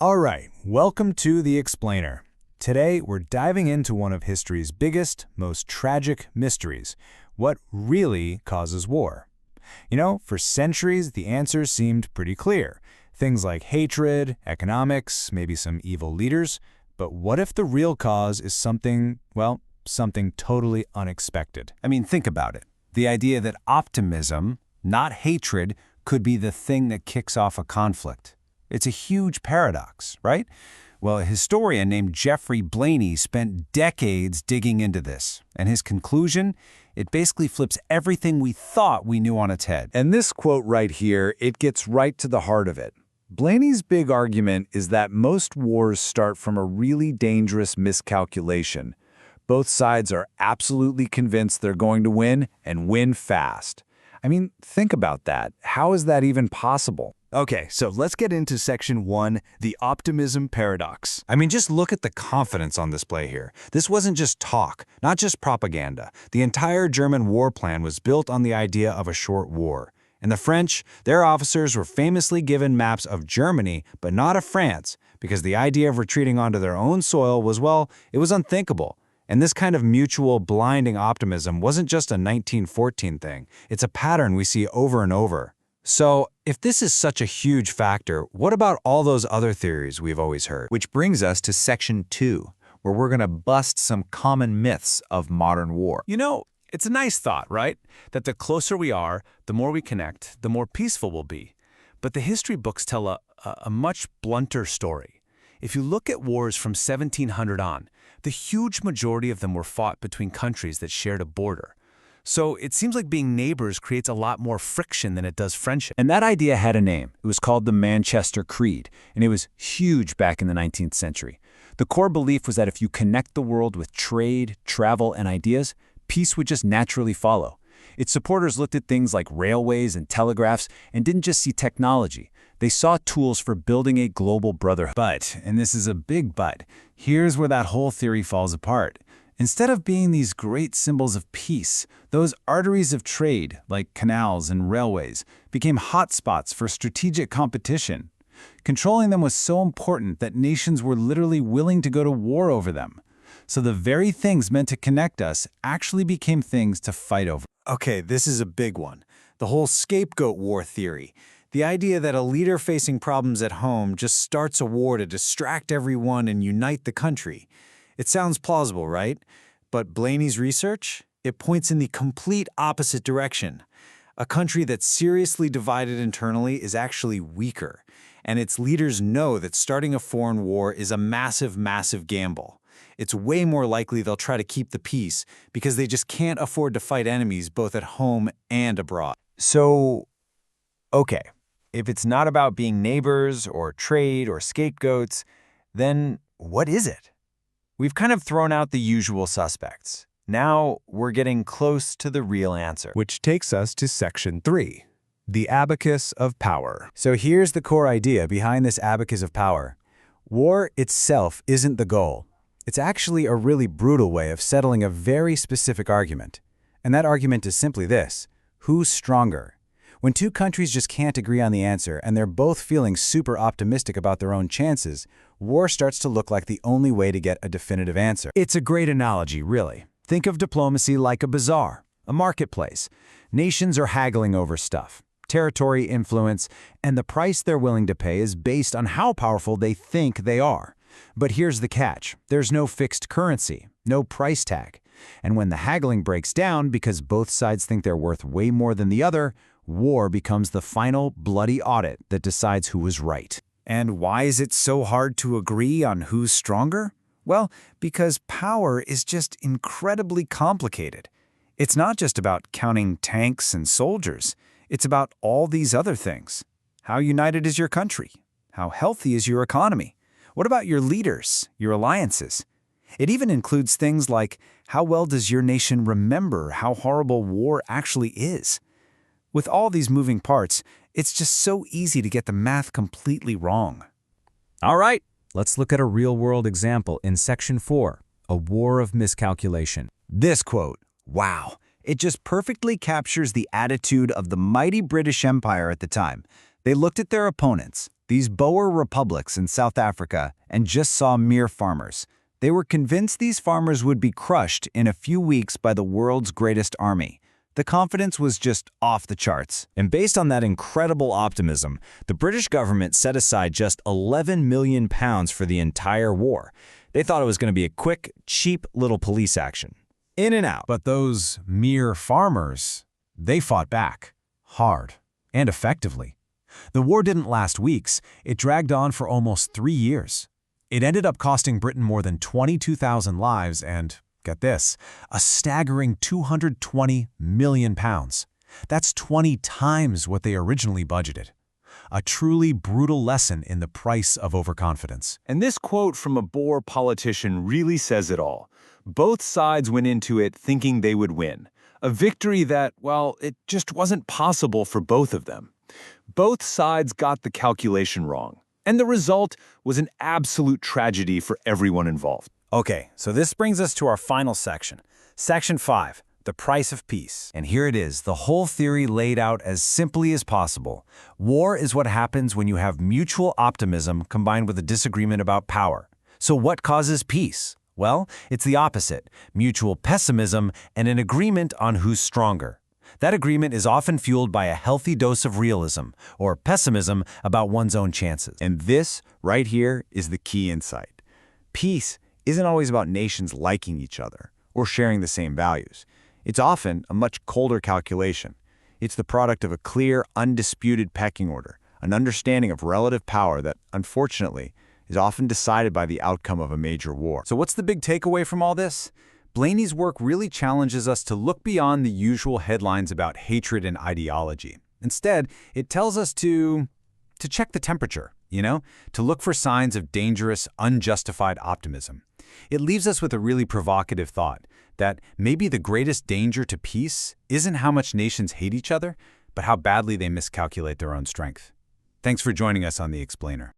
All right, welcome to The Explainer. Today, we're diving into one of history's biggest, most tragic mysteries: what really causes war? You know, for centuries, the answers seemed pretty clear. Things like hatred, economics, maybe some evil leaders. But what if the real cause is something, well, something totally unexpected? I mean, think about it. The idea that optimism, not hatred, could be the thing that kicks off a conflict. It's a huge paradox, right? Well, a historian named Geoffrey Blainey spent decades digging into this, and his conclusion? It basically flips everything we thought we knew on its head. And this quote right here, it gets right to the heart of it. Blainey's big argument is that most wars start from a really dangerous miscalculation. Both sides are absolutely convinced they're going to win, and win fast. I mean, think about that. How is that even possible? Okay, so let's get into Section 1, the optimism paradox. I mean, just look at the confidence on display here. This wasn't just talk, not just propaganda. The entire German war plan was built on the idea of a short war. And the French, their officers were famously given maps of Germany, but not of France, because the idea of retreating onto their own soil was, well, it was unthinkable. And this kind of mutual, blinding optimism wasn't just a 1914 thing. It's a pattern we see over and over. So, if this is such a huge factor, what about all those other theories we've always heard? Which brings us to Section 2, where we're going to bust some common myths of modern war. You know, it's a nice thought, right? That the closer we are, the more we connect, the more peaceful we'll be. But the history books tell a much blunter story. If you look at wars from 1700 on, the huge majority of them were fought between countries that shared a border. So it seems like being neighbors creates a lot more friction than it does friendship. And that idea had a name. It was called the Manchester Creed, and it was huge back in the 19th century. The core belief was that if you connect the world with trade, travel, and ideas, peace would just naturally follow. Its supporters looked at things like railways and telegraphs and didn't just see technology. They saw tools for building a global brotherhood. But, and this is a big but, here's where that whole theory falls apart. Instead of being these great symbols of peace, those arteries of trade, like canals and railways, became hotspots for strategic competition. Controlling them was so important that nations were literally willing to go to war over them. So the very things meant to connect us actually became things to fight over. Okay, this is a big one. The whole scapegoat war theory. The idea that a leader facing problems at home just starts a war to distract everyone and unite the country. It sounds plausible, right? But Blainey's research? It points in the complete opposite direction. A country that's seriously divided internally is actually weaker, and its leaders know that starting a foreign war is a massive, massive gamble. It's way more likely they'll try to keep the peace because they just can't afford to fight enemies both at home and abroad. So, okay, if it's not about being neighbors or trade or scapegoats, then what is it? We've kind of thrown out the usual suspects. Now we're getting close to the real answer. Which takes us to Section 3, the abacus of power. So here's the core idea behind this abacus of power. War itself isn't the goal. It's actually a really brutal way of settling a very specific argument. And that argument is simply this: who's stronger? When two countries just can't agree on the answer and they're both feeling super optimistic about their own chances, war starts to look like the only way to get a definitive answer. It's a great analogy, really. Think of diplomacy like a bazaar, a marketplace. Nations are haggling over stuff, territory, influence, and the price they're willing to pay is based on how powerful they think they are. But here's the catch. There's no fixed currency, no price tag. And when the haggling breaks down because both sides think they're worth way more than the other, war becomes the final bloody audit that decides who was right. And why is it so hard to agree on who's stronger? Well, because power is just incredibly complicated. It's not just about counting tanks and soldiers. It's about all these other things. How united is your country? How healthy is your economy? What about your leaders, your alliances? It even includes things like, how well does your nation remember how horrible war actually is? With all these moving parts, it's just so easy to get the math completely wrong. All right, let's look at a real-world example in Section 4, a war of miscalculation. This quote, wow, it just perfectly captures the attitude of the mighty British Empire at the time. They looked at their opponents, these Boer republics in South Africa and just saw mere farmers. They were convinced these farmers would be crushed in a few weeks by the world's greatest army. The confidence was just off the charts. And based on that incredible optimism, the British government set aside just £11 million for the entire war. They thought it was going to be a quick, cheap little police action. In and out. But those mere farmers, they fought back, hard and effectively. The war didn't last weeks, it dragged on for almost 3 years. It ended up costing Britain more than 22,000 lives and, get this, a staggering £220 million. That's 20 times what they originally budgeted. A truly brutal lesson in the price of overconfidence. And this quote from a Boer politician really says it all. Both sides went into it thinking they would win. A victory that, well, it just wasn't possible for both of them. Both sides got the calculation wrong. And the result was an absolute tragedy for everyone involved. Okay, so this brings us to our final section. Section 5, the price of peace. And here it is, the whole theory laid out as simply as possible. War is what happens when you have mutual optimism combined with a disagreement about power. So what causes peace? Well, it's the opposite, mutual pessimism and an agreement on who's stronger. That agreement is often fueled by a healthy dose of realism, or pessimism about one's own chances. And this, right here, is the key insight. Peace isn't always about nations liking each other or sharing the same values. It's often a much colder calculation. It's the product of a clear, undisputed pecking order, an understanding of relative power that, unfortunately, is often decided by the outcome of a major war. So what's the big takeaway from all this? Blainey's work really challenges us to look beyond the usual headlines about hatred and ideology. Instead, it tells us to check the temperature, to look for signs of dangerous, unjustified optimism. It leaves us with a really provocative thought that maybe the greatest danger to peace isn't how much nations hate each other, but how badly they miscalculate their own strength. Thanks for joining us on The Explainer.